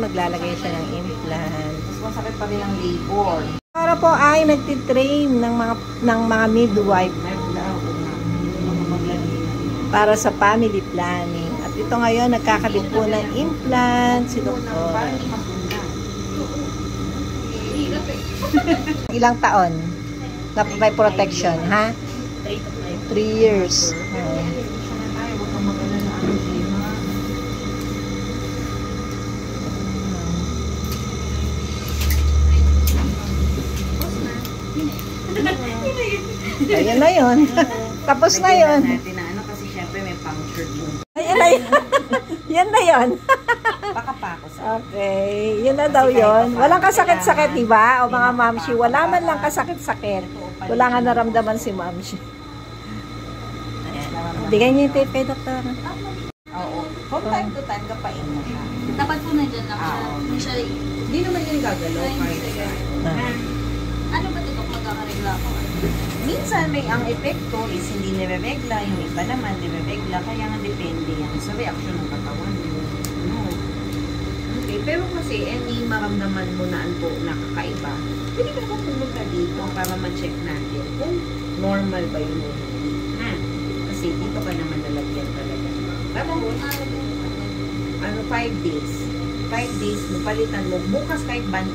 maglalagay siya ng implant. Mas masakit pa rin ang labor. Para po ay nagtitrain ng mga midwife para sa family planning. At ito ngayon, nagkakabit po ng implant si Doktor. Ilang taon na may protection, ha? 3 years. Ayun na yun. Tapos na yun. Kasi syempre may punctured wound. Ayun na yun. Yan na yun. Baka pa ako sa... Okay. Yun na daw yun. Walang kasakit-sakit, diba? O mga mamshi, wala man lang kasakit-sakit. Wala nga naramdaman si mamshi. Bigay niyo yung tape, Doktor. Oo. From time to time, kapain mo siya. Dapat po nandiyan lang siya. Hindi naman yung gagalaw. Ano ba ito magkakaregla ko? Minsan may ang epekto is hindi nire-regla, yung iba naman nire-regla, kaya nga depende yan sa reaction ng katawan. No. Okay, pero kasi any maramdaman mo na po nakakaiba, pwede ka naman pumunta dito para ma-check natin kung normal ba yung movement. Kasi dito ka naman nalagyan talaga. Pero ano, 5 days. 5 days mo, palitan mo. Bukas kahit ban